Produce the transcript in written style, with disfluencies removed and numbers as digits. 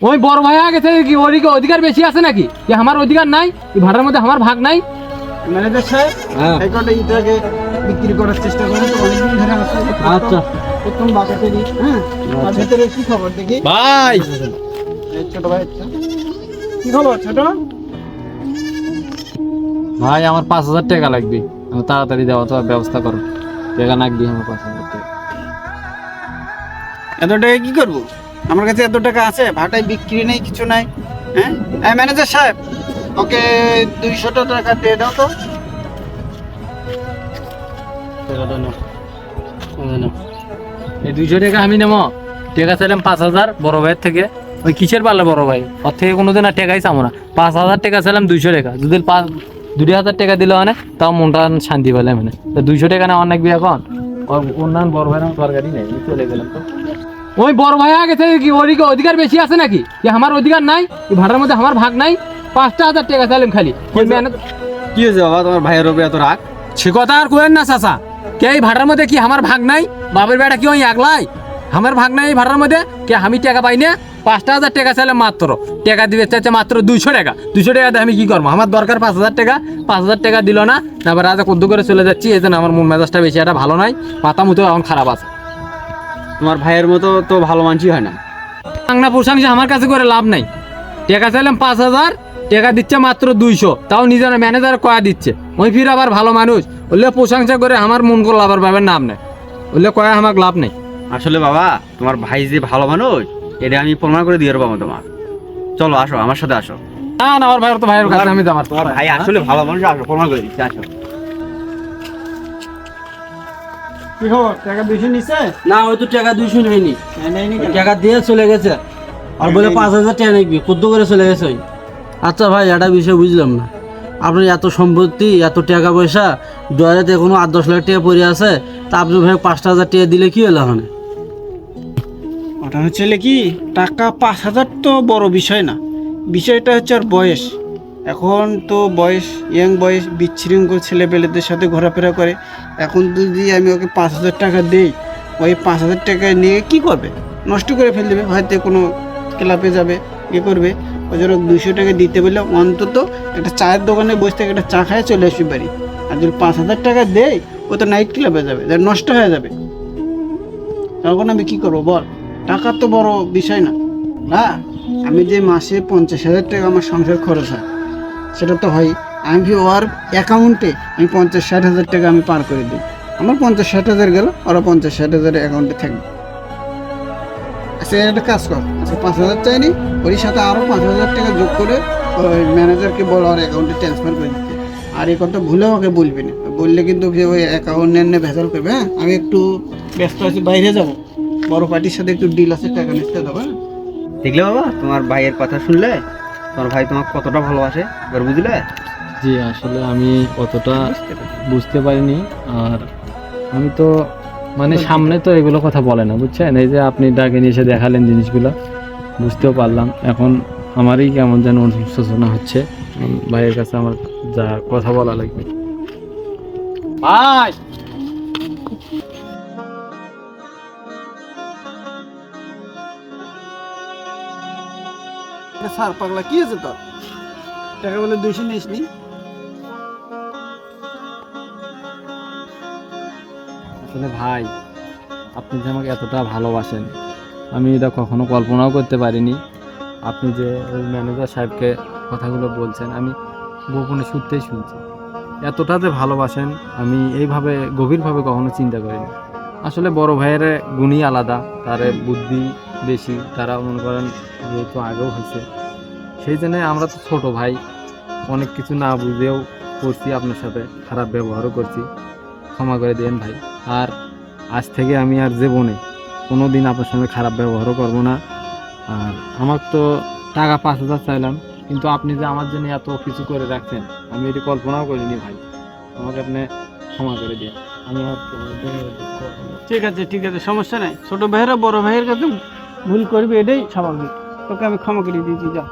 ওই বড় ভাই আগে থেকে কি অধিকার বেশি আছে নাকি? যে আমার অধিকার নাই, এই ভাড়ার মধ্যে আমার ভাগ নাই? ম্যানেজার সাহেব এই কটা ইটাকে বিক্রি করার চেষ্টা করুন তো, অনেকদিন ধরে আসলে আচ্ছা প্রথম বাগাতে দিই। হ্যাঁ, আর ভেতরে কি খবর দেখি? ভাই, এই ছোট ভাই, কি খবর ছোট? ভাই আমার 5,000 টাকা লাগবে, আমার তাড়াতাড়ি দেওয়া তো ব্যবস্থা করো। টাকা লাগবে আমার 5,000 টাকা। এত টাকা কি করবো? আমার কাছে এত টাকা আছে, ভাটায় বিক্রি নেই, কিছু নাই। হ্যাঁ, এই ম্যানেজার সাহেব ওকে 200 টাকা দিয়ে দাও তো। টাকাটা নাও, নাও। এই 200 টাকা আমি নেবো। টাকা চাইলাম 5,000 বড় ভাইয়ের থেকে। ওই কিসের পারলে বড় ভাই, ওর থেকে কোনোদিন আর টাকাই চাবো না। 5,000 টাকা চাইলাম, 200 টাকা যদি 2,000 টাকা দিলে মানে তাও মনটা শান্তি পেলাম। মানে 200 টাকা নেওয়ার নাকবি এখন। অন্যান্য বড় ভাইয়ের আমার দরকারই নেই, চলে গেলাম তো। ওই বড় ভাই আগে থেকে কি অধিকার বেশি আছে নাকি? যে আমার অধিকার নাই, এই ভাড়ার মধ্যে আমার ভাগ নাই? 5,000 টাকা চাইলাম খালি। কি হয়েছে বাবা, তোমার ভাইয়ের উপরে এত রাগ? সে কথা আর কোয়েন না চাচা। কে এই ভাড়ার মধ্যে কি আমার ভাগ নাই? বাপের বেটা কি ওই একলাই? আমার ভাগ নাই এই ভাড়ার মধ্যে? কে আমি টাকা পাই না? 5,000 টাকা চাইলে মাত্র টাকা দিবে চাইছে মাত্র 200 টাকা। 200 টাকা দিয়ে আমি কি করবো? আমার দরকার 5,000 টাকা। 5,000 টাকা দিল না, তারপর রাজা কদ্দু করে চলে যাচ্ছি। এই জন্য আমার মন মেজাজটা বেশি একটা ভালো নাই, মাথা মুতো এখন খারাপ আছে। তোমার ভাইয়ের মতো তো ভালো মানুষই হয় না। বাংলা প্রশংসা আমার কাছে করে লাভ নাই। টাকা চাইলাম 5,000, টাকা দিচ্ছে মাত্র 200, তাও নিজের ম্যানেজার কয়া দিচ্ছে। ওই ফির আবার ভালো মানুষ বললে প্রশংসা করে আমার মন করলো আবার ভাবের নাম নেই, বললে কয়া আমার লাভ নেই। আসলে বাবা, তোমার ভাই যে ভালো মানুষ এটা আমি প্রমাণ করে দিয়ে পাবো তোমার। চলো আসো, আমার সাথে আসো। না না, আমার ভাইয়ের তো ভাইয়ের কাছে আমি আমার তোমার ভাই আসলে ভালো মানুষ, আসো প্রমাণ করে দিচ্ছি, আসো। কি খবর, টাকা 200 নিছে? না, ওই তো টাকা 200 নেয়নি, নেয়নি কেন? টাকা দিয়ে চলে গেছে। আর বলে 5,000 টাকা নেবি, কুদ্দু করে চলে গেছে ওই। আচ্ছা ভাই, একটা বিষয় বুঝলাম না, আপনার এত সম্পত্তি, এত টাকা পয়সা, ডয়ারেতে কোনো 8-10 লাখ টাকা পড়ে আছে, তা আপনি ভাই 5,000 টাকা দিলে কি হলো? ওখানে ওটা হচ্ছে কি, টাকা 5,000 তো বড় বিষয় না, বিষয়টা হচ্ছে ওর বয়স। এখন তো বয়স, ইয়াং বয়স, বিচ্ছৃঙ্খল ছেলেপেলেদের সাথে ঘোরাফেরা করে। এখন যদি আমি ওকে 5,000 টাকা দিই, ওই 5,000 টাকা নিয়ে কি করবে? নষ্ট করে ফেলে দেবে, হয়তো কোনো ক্লাবে যাবে, ইয়ে করবে। ওই জন্য 200 টাকা দিতে বললে অন্তত একটা চায়ের দোকানে বসে থেকে একটা চা খায় চলে আসবে বাড়ি। আর যদি 5,000 টাকা দেয়, ও তো নাইট ক্লাবে যাবে, নষ্ট হয়ে যাবে। তখন আমি কি করবো বল? টাকা তো বড় বিষয় না। না, আমি যে মাসে 50,000 টাকা আমার সংসার খরচ হয়, সেটা তো হয়। আমি ওর অ্যাকাউন্টে আমি 50-60 হাজার টাকা আমি পার করে দিই। আমার 50-60 হাজার গেল, ওরা 50-60 হাজার অ্যাকাউন্টে থাকবে। আচ্ছা, একটা কাজ কর, আচ্ছা 5,000 চাইনি, ওর সাথে আরও 5,000 টাকা যোগ করে ওই ম্যানেজারকে বল ওর অ্যাকাউন্টে ট্রান্সফার করে দিতে। আর এই কথা ভুলেও আমাকে বলবি না, বললে কিন্তু ওই অ্যাকাউন্ট নিয়ে ভেজাল করবে। হ্যাঁ, আমি একটু ব্যস্ত আছি, বাইরে যাবো, বড় পার্টির সাথে একটু ডিল আছে, টাকা নিতে দেবো। হ্যাঁ, দেখলে বাবা, তোমার ভাইয়ের কথা শুনলে তোমার ভাই তোমাকে কতটা ভালোবাসে, এবার বুঝলে? জি, আসলে আমি অতটা বুঝতে পারিনি। আর আমি তো মানে সামনে তো এগুলো কথা বলে না, বুঝছেন? এই যে আপনি ডাকে নিয়ে এসে দেখালেন জিনিসগুলো, বুঝতেও পারলাম। এখন আমারই কেমন যেন অনুশোচনা হচ্ছে। ভাইয়ের কাছে আমার যা কথা বলা লাগবে। ভাই, স্যার পাগলা, কি আছে তোর? টাকা বলে 200 নিস নি? আসলে ভাই, আপনি যে আমাকে এতটা ভালোবাসেন আমি এটা কখনো কল্পনাও করতে পারিনি। আপনি যে ওই ম্যানেজার সাহেবকে কথাগুলো বলছেন, আমি গোপনে সূত্রেই শুনছি। এতটা যে ভালোবাসেন আমি এইভাবে গভীরভাবে কখনো চিন্তা করিনি। আসলে বড় ভাইয়ের গুণই আলাদা, তার বুদ্ধি বেশি। তারা মনে করেন যেহেতু আগেও হয়েছে, সেই জন্য আমরা তো ছোট ভাই, অনেক কিছু না বুঝেও করছি, আপনার সাথে খারাপ ব্যবহারও করছি, ক্ষমা করে দেন ভাই। আর আজ থেকে আমি আর জীবনে কোনো দিন আপনার সঙ্গে খারাপ ব্যবহারও করবো না। আর আমার তো টাকা 5,000 চাইলাম, কিন্তু আপনি যে আমার জন্য এত কিছু করে রাখছেন আমি এটি কল্পনাও করিনি ভাই। আমাকে আপনি ক্ষমা করে দিন। আমি আর ঠিক আছে, ঠিক আছে, সমস্যা নাই। ছোট ভাইয়েরা বড় ভাইয়ের কাছে ভুল করবে, এটাই স্বাভাবিক। তোকে আমি ক্ষমা করে দিয়েছি, যা।